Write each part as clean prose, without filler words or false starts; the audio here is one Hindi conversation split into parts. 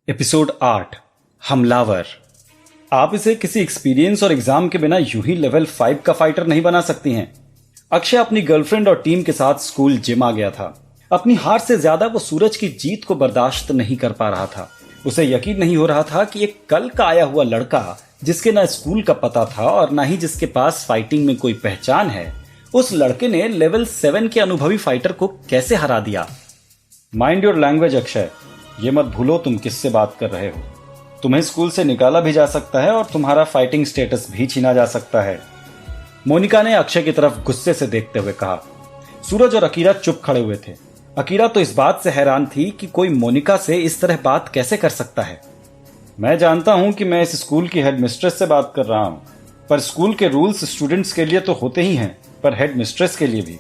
एपिसोड 8 हमलावर। आप इसे किसी एक्सपीरियंस और एग्जाम के बिना यूं ही लेवल 5 का फाइटर नहीं बना सकती हैं। अक्षय अपनी गर्लफ्रेंड और टीम के साथ स्कूल जिम आ गया था। अपनी हार से ज्यादा वो सूरज की जीत को बर्दाश्त नहीं कर पा रहा था। उसे यकीन नहीं हो रहा था कि एक कल का आया हुआ लड़का जिसके ना स्कूल का पता था और ना ही जिसके पास फाइटिंग में कोई पहचान है, उस लड़के ने लेवल 7 के अनुभवी फाइटर को कैसे हरा दिया। माइंड योर लैंग्वेज अक्षय, ये मत भूलो तुम किससे बात कर रहे हो। तुम्हें स्कूल से निकाला भी जा सकता है और तुम्हारा फाइटिंग स्टेटस भी छीना जा सकता है। मोनिका ने अक्षय की तरफ गुस्से से देखते हुए कहा। सूरज और अकीरा चुप खड़े हुए थे। अकीरा तो इस बात से हैरान थी कि कोई मोनिका से इस तरह बात कैसे कर सकता है। मैं जानता हूं कि मैं इस स्कूल की हेड मिस्ट्रेस से बात कर रहा हूं, पर स्कूल के रूल्स स्टूडेंट्स के लिए तो होते ही हैं, पर हेड मिस्ट्रेस के लिए भी।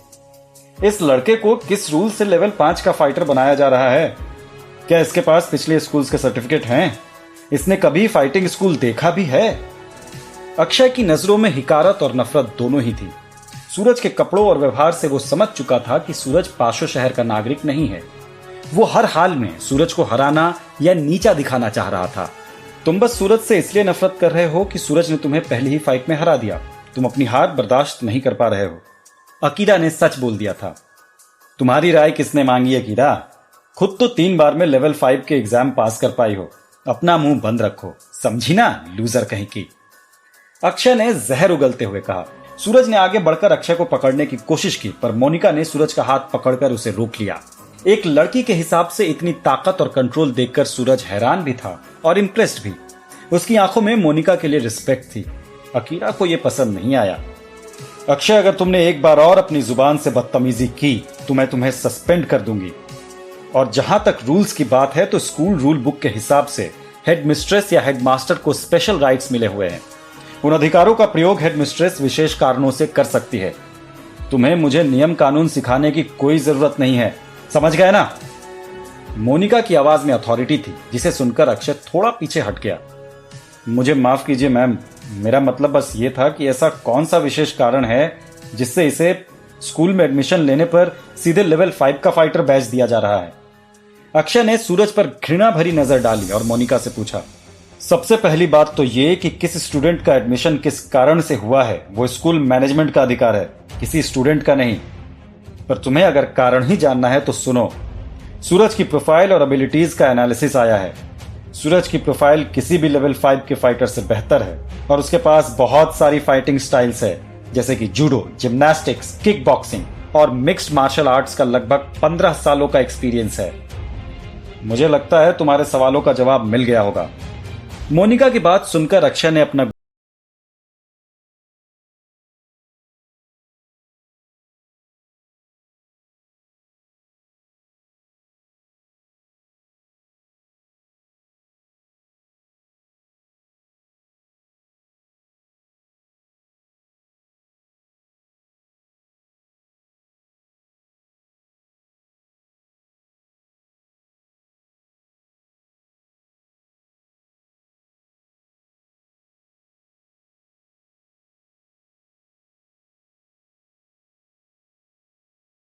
इस लड़के को किस रूल से लेवल 5 का फाइटर बनाया जा रहा है? क्या इसके पास पिछले स्कूल्स के सर्टिफिकेट हैं? इसने कभी फाइटिंग स्कूल देखा भी है? अक्षय की नजरों में हिकारत और नफरत दोनों ही थी। सूरज के कपड़ों और व्यवहार से वो समझ चुका था कि सूरज पाशो शहर का नागरिक नहीं है। वो हर हाल में सूरज को हराना या नीचा दिखाना चाह रहा था। तुम बस सूरज से इसलिए नफरत कर रहे हो कि सूरज ने तुम्हें पहली ही फाइट में हरा दिया। तुम अपनी हार बर्दाश्त नहीं कर पा रहे हो। अकीरा ने सच बोल दिया था। तुम्हारी राय किसने मांगी अकीरा? खुद तो 3 बार में लेवल 5 के एग्जाम पास कर पाई हो। अपना मुंह बंद रखो, समझी ना, लूजर कहीं की। अक्षय ने जहर उगलते हुए कहा। सूरज ने आगे बढ़कर अक्षय को पकड़ने की कोशिश की, पर मोनिका ने सूरज का हाथ पकड़कर उसे रोक लिया। एक लड़की के हिसाब से इतनी ताकत और कंट्रोल देखकर सूरज हैरान भी था और इम्प्रेस्ड भी। उसकी आंखों में मोनिका के लिए रिस्पेक्ट थी। अकीरा को यह पसंद नहीं आया। अक्षय, अगर तुमने एक बार और अपनी जुबान से बदतमीजी की तो मैं तुम्हें सस्पेंड कर दूंगी। और जहां तक रूल्स की बात है तो स्कूल रूल बुक के हिसाब से हेड मिस्ट्रेस या हेड मास्टर को स्पेशल राइट्स मिले हुए हैं। उन अधिकारों का प्रयोग हेड मिस्ट्रेस विशेष कारणों से कर सकती है। तुम्हें मुझे नियम कानून सिखाने की कोई जरूरत नहीं है, समझ गए ना? मोनिका की आवाज में अथॉरिटी थी, जिसे सुनकर अक्षय थोड़ा पीछे हट गया। मुझे माफ कीजिए मैम, मेरा मतलब बस ये था कि ऐसा कौन सा विशेष कारण है जिससे इसे स्कूल में एडमिशन लेने पर सीधे लेवल 5 का फाइटर बैच दिया जा रहा है। अक्षय ने सूरज पर घृणा भरी नजर डाली और मोनिका से पूछा। सबसे पहली बात तो ये कि किस स्टूडेंट का एडमिशन किस कारण से हुआ है वो स्कूल मैनेजमेंट का अधिकार है, किसी स्टूडेंट का नहीं। पर तुम्हें अगर कारण ही जानना है तो सुनो। सूरज की प्रोफाइल और एबिलिटीज का एनालिसिस आया है। सूरज की प्रोफाइल किसी भी लेवल 5 के फाइटर से बेहतर है और उसके पास बहुत सारी फाइटिंग स्टाइल्स है, जैसे कि जूडो, जिम्नास्टिक्स, किक बॉक्सिंग और मिक्स्ड मार्शल आर्ट्स का लगभग 15 सालों का एक्सपीरियंस है। मुझे लगता है तुम्हारे सवालों का जवाब मिल गया होगा। मोनिका की बात सुनकर अक्षय ने अपना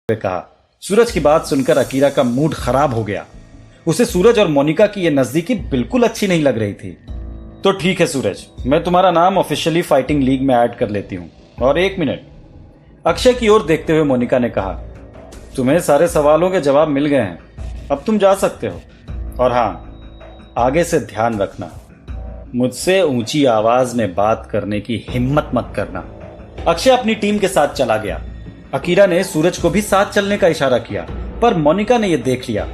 कहा। सूरज की बात सुनकर अकीरा का मूड खराब हो गया। उसे सूरज और मोनिका की यह नजदीकी बिल्कुल अच्छी नहीं लग रही थी। तो ठीक है सूरज, मैं तुम्हारा नाम ऑफिशियली फाइटिंग लीग में ऐड कर लेती हूं। और 1 मिनट, अक्षय की ओर देखते हुए मोनिका ने कहा। तुम्हें सारे सवालों के जवाब मिल गए हैं, अब तुम जा सकते हो। और हां, आगे से ध्यान रखना, मुझसे ऊंची आवाज में बात करने की हिम्मत मत करना। अक्षय अपनी टीम के साथ चला गया। अकीरा ने सूरज को भी साथ चलने का इशारा किया, पर मोनिका ने यह देख लिया।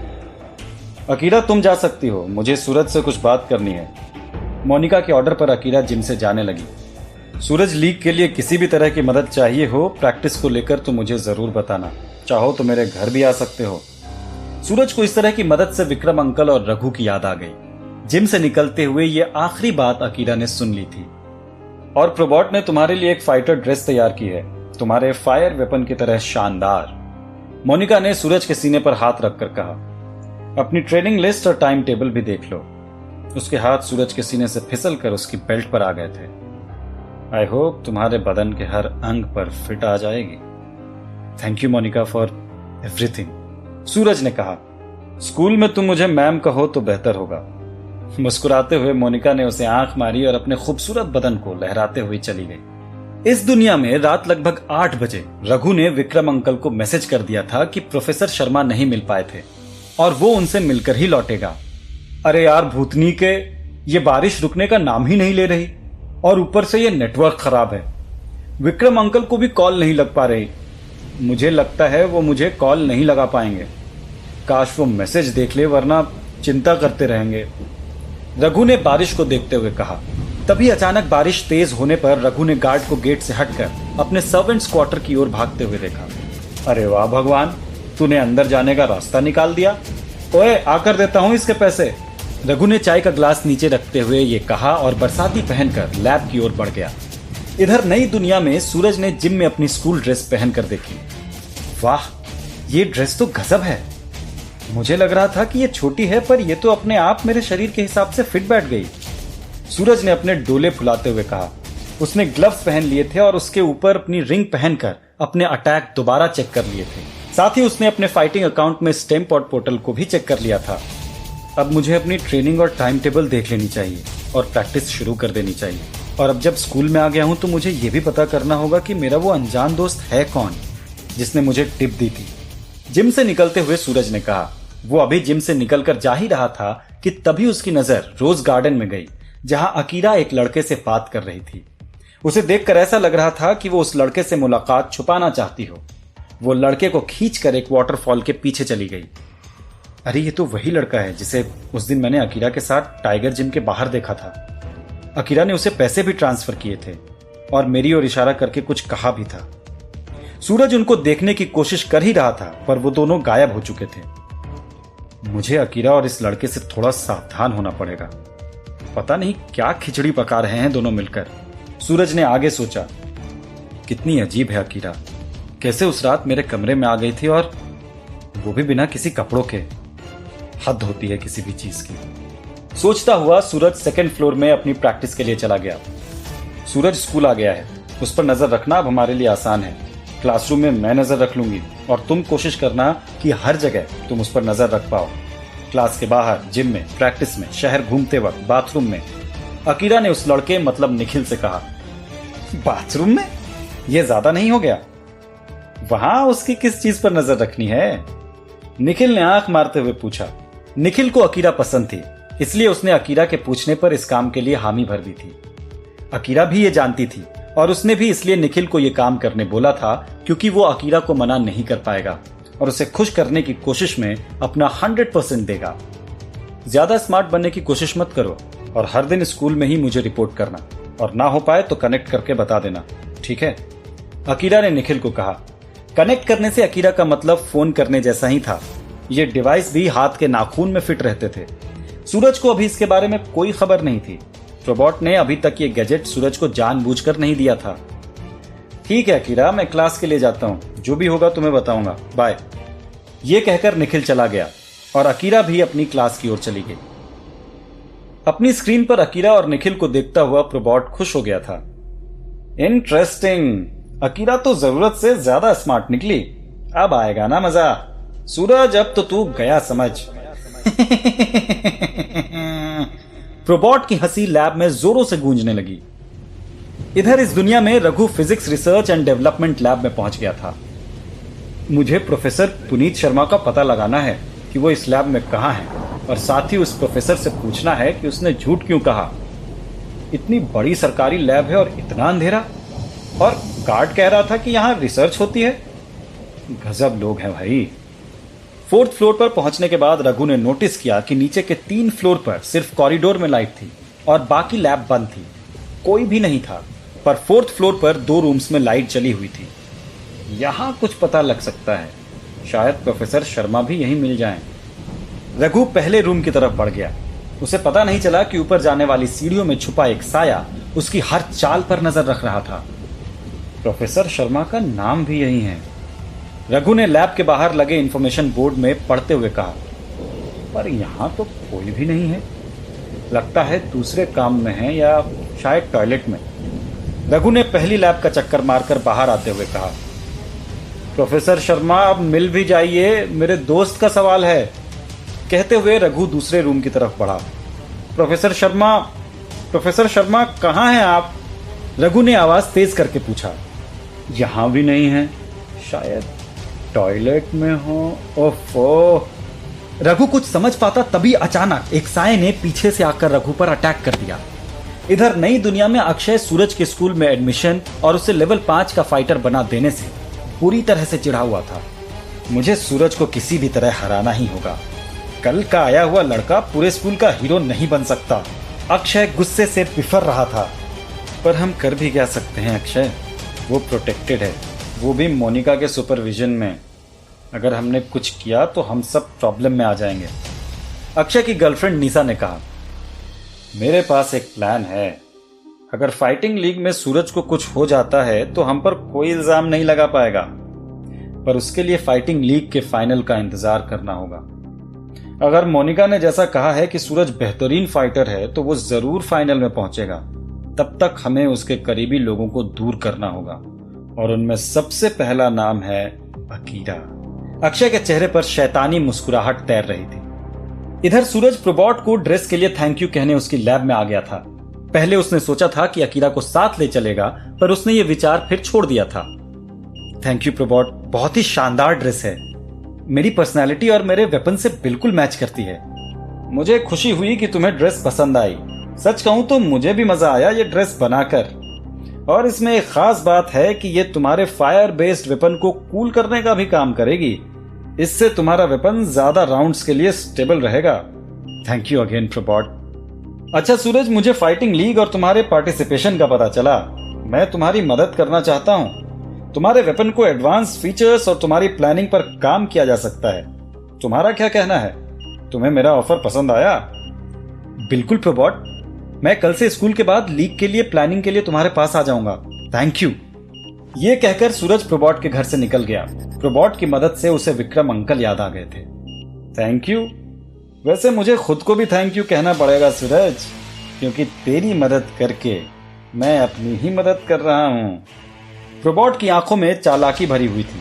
अकीरा तुम जा सकती हो, मुझे सूरज से कुछ बात करनी है। मोनिका के ऑर्डर पर अकीरा जिम से जाने लगी। सूरज, लीग के लिए किसी भी तरह की मदद चाहिए हो प्रैक्टिस को लेकर तो मुझे जरूर बताना। चाहो तो मेरे घर भी आ सकते हो। सूरज को इस तरह की मदद से विक्रम अंकल और रघु की याद आ गई। जिम से निकलते हुए ये आखिरी बात अकीरा ने सुन ली थी। और प्रोबॉट ने तुम्हारे लिए एक फाइटर ड्रेस तैयार की है, तुम्हारे फायर वेपन की तरह शानदार। मोनिका ने सूरज के सीने पर हाथ रखकर कहा। अपनी ट्रेनिंग लिस्ट और टाइम टेबल भी देख लो। उसके हाथ सूरज के सीने से फिसल कर उसकी बेल्ट पर आ गए थे। आई होप तुम्हारे बदन के हर अंग पर फिट आ जाएगी। Thank you Monika for everything, Suraj ने कहा। स्कूल में तुम मुझे मैम कहो तो बेहतर होगा। मुस्कुराते हुए मोनिका ने उसे आंख मारी और अपने खूबसूरत बदन को लहराते हुए चली गई। इस दुनिया में रात लगभग 8 बजे रघु ने विक्रम अंकल को मैसेज कर दिया था कि प्रोफेसर शर्मा नहीं मिल पाए थे और वो उनसे मिलकर ही लौटेगा। अरे यार भूतनी के, ये बारिश रुकने का नाम ही नहीं ले रही और ऊपर से ये नेटवर्क खराब है। विक्रम अंकल को भी कॉल नहीं लग पा रही। मुझे लगता है वो मुझे कॉल नहीं लगा पाएंगे। काश वो मैसेज देख ले, वरना चिंता करते रहेंगे। रघु ने बारिश को देखते हुए कहा। तभी अचानक बारिश तेज होने पर रघु ने गार्ड को गेट से हटकर अपने सर्वेंट्स क्वार्टर की ओर भागते हुए देखा। अरे वाह भगवान, तूने अंदर जाने का रास्ता निकाल दिया। ओए, आकर देता हूं इसके पैसे। रघु ने चाय का ग्लास नीचे रखते हुए ये कहा और बरसाती पहनकर लैब की ओर बढ़ गया। इधर नई दुनिया में सूरज ने जिम में अपनी स्कूल ड्रेस पहनकर देखी। वाह, ये ड्रेस तो गजब है। मुझे लग रहा था कि ये छोटी है, पर यह तो अपने आप मेरे शरीर के हिसाब से फिट बैठ गई। सूरज ने अपने डोले फुलाते हुए कहा। उसने ग्लव्स पहन लिए थे और उसके ऊपर अपनी रिंग पहनकर अपने अटैक दोबारा चेक कर लिए थे। साथ ही उसने अपने फाइटिंग अकाउंट में स्टेमपॉड पोर्टल को भी चेक कर लिया था। अब मुझे अपनी ट्रेनिंग और टाइम टेबल देख लेनी चाहिए और प्रैक्टिस शुरू कर देनी चाहिए। और अब जब स्कूल में आ गया हूं तो मुझे यह भी पता करना होगा कि मेरा वो अनजान दोस्त है कौन जिसने मुझे टिप दी थी। जिम से निकलते हुए सूरज ने कहा। वो अभी जिम से निकलकर जा ही रहा था कि तभी उसकी नजर रोज गार्डन में गई, जहां अकीरा एक लड़के से बात कर रही थी। उसे देखकर ऐसा लग रहा था कि वो उस लड़के से मुलाकात छुपाना चाहती हो। वो लड़के को खींचकर एक वाटरफॉल के पीछे चली गई। अरे ये तो वही लड़का है जिसे उस दिन मैंने अकीरा के साथ टाइगर जिम के बाहर देखा था। अकीरा ने उसे पैसे भी ट्रांसफर किए थे और मेरी ओर इशारा करके कुछ कहा भी था। सूरज उनको देखने की कोशिश कर ही रहा था, पर वो दोनों गायब हो चुके थे। मुझे अकीरा और इस लड़के से थोड़ा सावधान होना पड़ेगा। पता नहीं क्या खिचड़ी पका रहे हैं दोनों मिलकर। सूरज ने आगे सोचा। कितनी अजीब है अकीरा, कैसे उस रात मेरे कमरे में आ गई थी और वो भी बिना किसी कपड़ों के। हद होती है किसी भी चीज की। सोचता हुआ सूरज सेकंड फ्लोर में अपनी प्रैक्टिस के लिए चला गया। सूरज स्कूल आ गया है, उस पर नजर रखना अब हमारे लिए आसान है। क्लासरूम में मैं नजर रख लूंगी और तुम कोशिश करना कि हर जगह तुम उस पर नजर रख पाओ। क्लास के बाहर, जिम में, प्रैक्टिस में, शहर घूमते वक्त, बाथरूम में। अकीरा ने उस लड़के मतलब निखिल से कहा। बाथरूम में? यह ज्यादा नहीं हो गया? वहां उसकी किस चीज पर नजर रखनी है? निखिल ने आंख मारते हुए पूछा। निखिल को अकीरा पसंद थी, इसलिए उसने अकीरा के पूछने पर इस काम के लिए हामी भर दी थी। अकीरा भी ये जानती थी और उसने भी इसलिए निखिल को यह काम करने बोला था क्योंकि वो अकीरा को मना नहीं कर पाएगा और उसे खुश करने की कोशिश में अपना 100% देगा। ज्यादा स्मार्ट बनने की कोशिश मत करो और हर दिन स्कूल में ही मुझे रिपोर्ट करना, और ना हो पाए तो कनेक्ट करके बता देना, ठीक है? अकीरा ने निखिल को कहा। कनेक्ट करने से अकीरा का मतलब फोन करने जैसा ही था। ये डिवाइस भी हाथ के नाखून में फिट रहते थे। सूरज को अभी इसके बारे में कोई खबर नहीं थी। रोबोट ने अभी तक ये गैजेट सूरज को जानबूझकर नहीं दिया था। ठीक है अकीरा, मैं क्लास के लिए जाता हूं, जो भी होगा तुम्हें बताऊंगा, बाय। ये कहकर निखिल चला गया और अकीरा भी अपनी क्लास की ओर चली गई। अपनी स्क्रीन पर अकीरा और निखिल को देखता हुआ प्रोबॉट खुश हो गया था। इंटरेस्टिंग, अकीरा तो जरूरत से ज्यादा स्मार्ट निकली। अब आएगा ना मजा। सूरज, अब तो तू गया समझ। प्रोबॉट की हंसी लैब में जोरों से गूंजने लगी। इधर इस दुनिया में Raghu physics research and development lab में पहुंच गया था। मुझे प्रोफेसर पुनीत शर्मा का पता लगाना है कि वो इस लैब में कहां है, और साथ ही उस प्रोफेसर से पूछना है कि उसने झूठ क्यों कहा। इतनी बड़ी सरकारी लैब है और इतना अंधेरा, और गार्ड कह रहा था कि यहां रिसर्च होती है। गजब लोग हैं भाई। 4th फ्लोर पर पहुंचने के बाद रघु ने नोटिस किया कि नीचे के 3 फ्लोर पर सिर्फ कॉरिडोर में लाइट थी और बाकी लैब बंद थी, कोई भी नहीं था। पर 4th फ्लोर पर 2 रूम्स में लाइट जली हुई थी। यहां कुछ पता लग सकता है, शायद प्रोफेसर शर्मा भी यहीं मिल जाएं। रघु पहले रूम की तरफ बढ़ गया। उसे पता नहीं चला कि ऊपर जाने वाली सीढ़ियों में छुपा एक साया उसकी हर चाल पर नजर रख रहा था। प्रोफेसर शर्मा का नाम भी यही है। रघु ने लैब के बाहर लगे इंफॉर्मेशन बोर्ड में पढ़ते हुए कहा, पर यहां तो कोई भी नहीं है। लगता है दूसरे काम में है या शायद टॉयलेट में। रघु ने पहली लैब का चक्कर मारकर बाहर आते हुए कहा, प्रोफेसर शर्मा अब मिल भी जाइए, मेरे दोस्त का सवाल है। कहते हुए रघु दूसरे रूम की तरफ बढ़ा। प्रोफेसर शर्मा कहाँ हैं आप? रघु ने आवाज तेज करके पूछा। यहां भी नहीं है, शायद टॉयलेट में हो। ओफो। रघु कुछ समझ पाता तभी अचानक एक साए ने पीछे से आकर रघु पर अटैक कर दिया। इधर नई दुनिया में अक्षय सूरज के स्कूल में एडमिशन और उसे लेवल 5 का फाइटर बना देने से पूरी तरह से चिढ़ा हुआ था। मुझे सूरज को किसी भी तरह हराना ही होगा। कल का आया हुआ लड़का पूरे स्कूल का हीरो नहीं बन सकता। अक्षय गुस्से से बिफर रहा था। पर हम कर भी क्या सकते हैं अक्षय? वो प्रोटेक्टेड है, वो भी मोनिका के सुपरविजन में। अगर हमने कुछ किया तो हम सब प्रॉब्लम में आ जाएंगे। अक्षय की गर्लफ्रेंड निशा ने कहा, मेरे पास एक प्लान है। अगर फाइटिंग लीग में सूरज को कुछ हो जाता है तो हम पर कोई इल्जाम नहीं लगा पाएगा, पर उसके लिए फाइटिंग लीग के फाइनल का इंतजार करना होगा। अगर मोनिका ने जैसा कहा है कि सूरज बेहतरीन फाइटर है तो वो जरूर फाइनल में पहुंचेगा। तब तक हमें उसके करीबी लोगों को दूर करना होगा और उनमें सबसे पहला नाम है अकीरा। अक्षय के चेहरे पर शैतानी मुस्कुराहट तैर रही थी। इधर सूरज प्रोबॉट को ड्रेस के लिए थैंक यू कहने उसकी लैब में आ गया था। पहले उसने सोचा था कि अकीरा को साथ ले चलेगा, पर उसने ये विचार फिर छोड़ दिया था। थैंक यू प्रोबॉट, बहुत ही शानदार ड्रेस है। मेरी पर्सनैलिटी और मेरे वेपन से बिल्कुल मैच करती है। मुझे खुशी हुई कि तुम्हें ड्रेस पसंद आई। सच कहूं तो मुझे भी मजा आया ये ड्रेस बनाकर। और इसमें एक खास बात है कि ये तुम्हारे फायर बेस्ड वेपन को कूल करने का भी काम करेगी। इससे तुम्हारा वेपन ज्यादा राउंड्स के लिए स्टेबल रहेगा। Thank you again Probot. अच्छा सूरज, मुझे फाइटिंग लीग और तुम्हारे पार्टिसिपेशन का पता चला। मैं तुम्हारी मदद करना चाहता हूँ। तुम्हारे वेपन को एडवांस फीचर्स और तुम्हारी प्लानिंग पर काम किया जा सकता है। तुम्हारा क्या कहना है? तुम्हें मेरा ऑफर पसंद आया? बिल्कुल प्रोबॉट, मैं कल से स्कूल के बाद लीग के लिए प्लानिंग के लिए तुम्हारे पास आ जाऊंगा। Thank you. ये कहकर सूरज प्रोबॉट के घर से निकल गया। प्रोबॉट की मदद से उसे विक्रम अंकल याद आ गए थे। Thank you. वैसे मुझे खुद को भी थैंक यू कहना पड़ेगा सूरज, क्योंकि तेरी मदद करके मैं अपनी ही मदद कर रहा हूँ। प्रोबॉट की आंखों में चालाकी भरी हुई थी।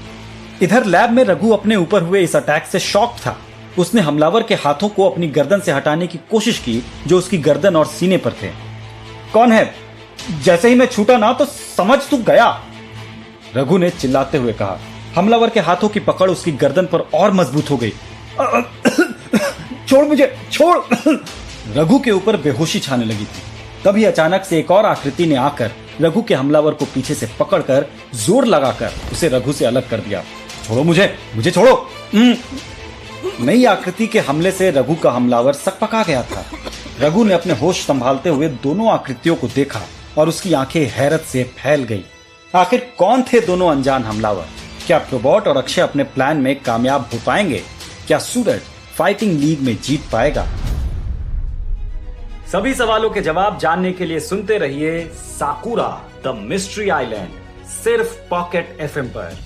इधर लैब में रघु अपने ऊपर हुए इस अटैक से शॉक था। उसने हमलावर के हाथों को अपनी गर्दन से हटाने की कोशिश की जो उसकी गर्दन और सीने पर थे। कौन है? जैसे ही मैं छूटा ना तो समझ तू गया, रघु ने चिल्लाते हुए कहा। हमलावर के हाथों की पकड़ उसकी गर्दन पर और मजबूत हो गई। छोड़ मुझे, छोड़। रघु के ऊपर बेहोशी छाने लगी थी। तभी अचानक से एक और आकृति ने आकर रघु के हमलावर को पीछे से पकड़कर जोर लगाकर उसे रघु से अलग कर दिया। छोड़ो मुझे छोड़ो। नई आकृति के हमले से रघु का हमलावर सकपका गया था। रघु ने अपने होश संभालते हुए दोनों आकृतियों को देखा और उसकी आंखें हैरत से फैल गई। आखिर कौन थे दोनों अनजान हमलावर? क्या प्रोबॉट और अक्षय अपने प्लान में कामयाब हो पाएंगे? क्या सूरज फाइटिंग लीग में जीत पाएगा? सभी सवालों के जवाब जानने के लिए सुनते रहिए साकुरा द मिस्ट्री आइलैंड, सिर्फ पॉकेट एफएम पर।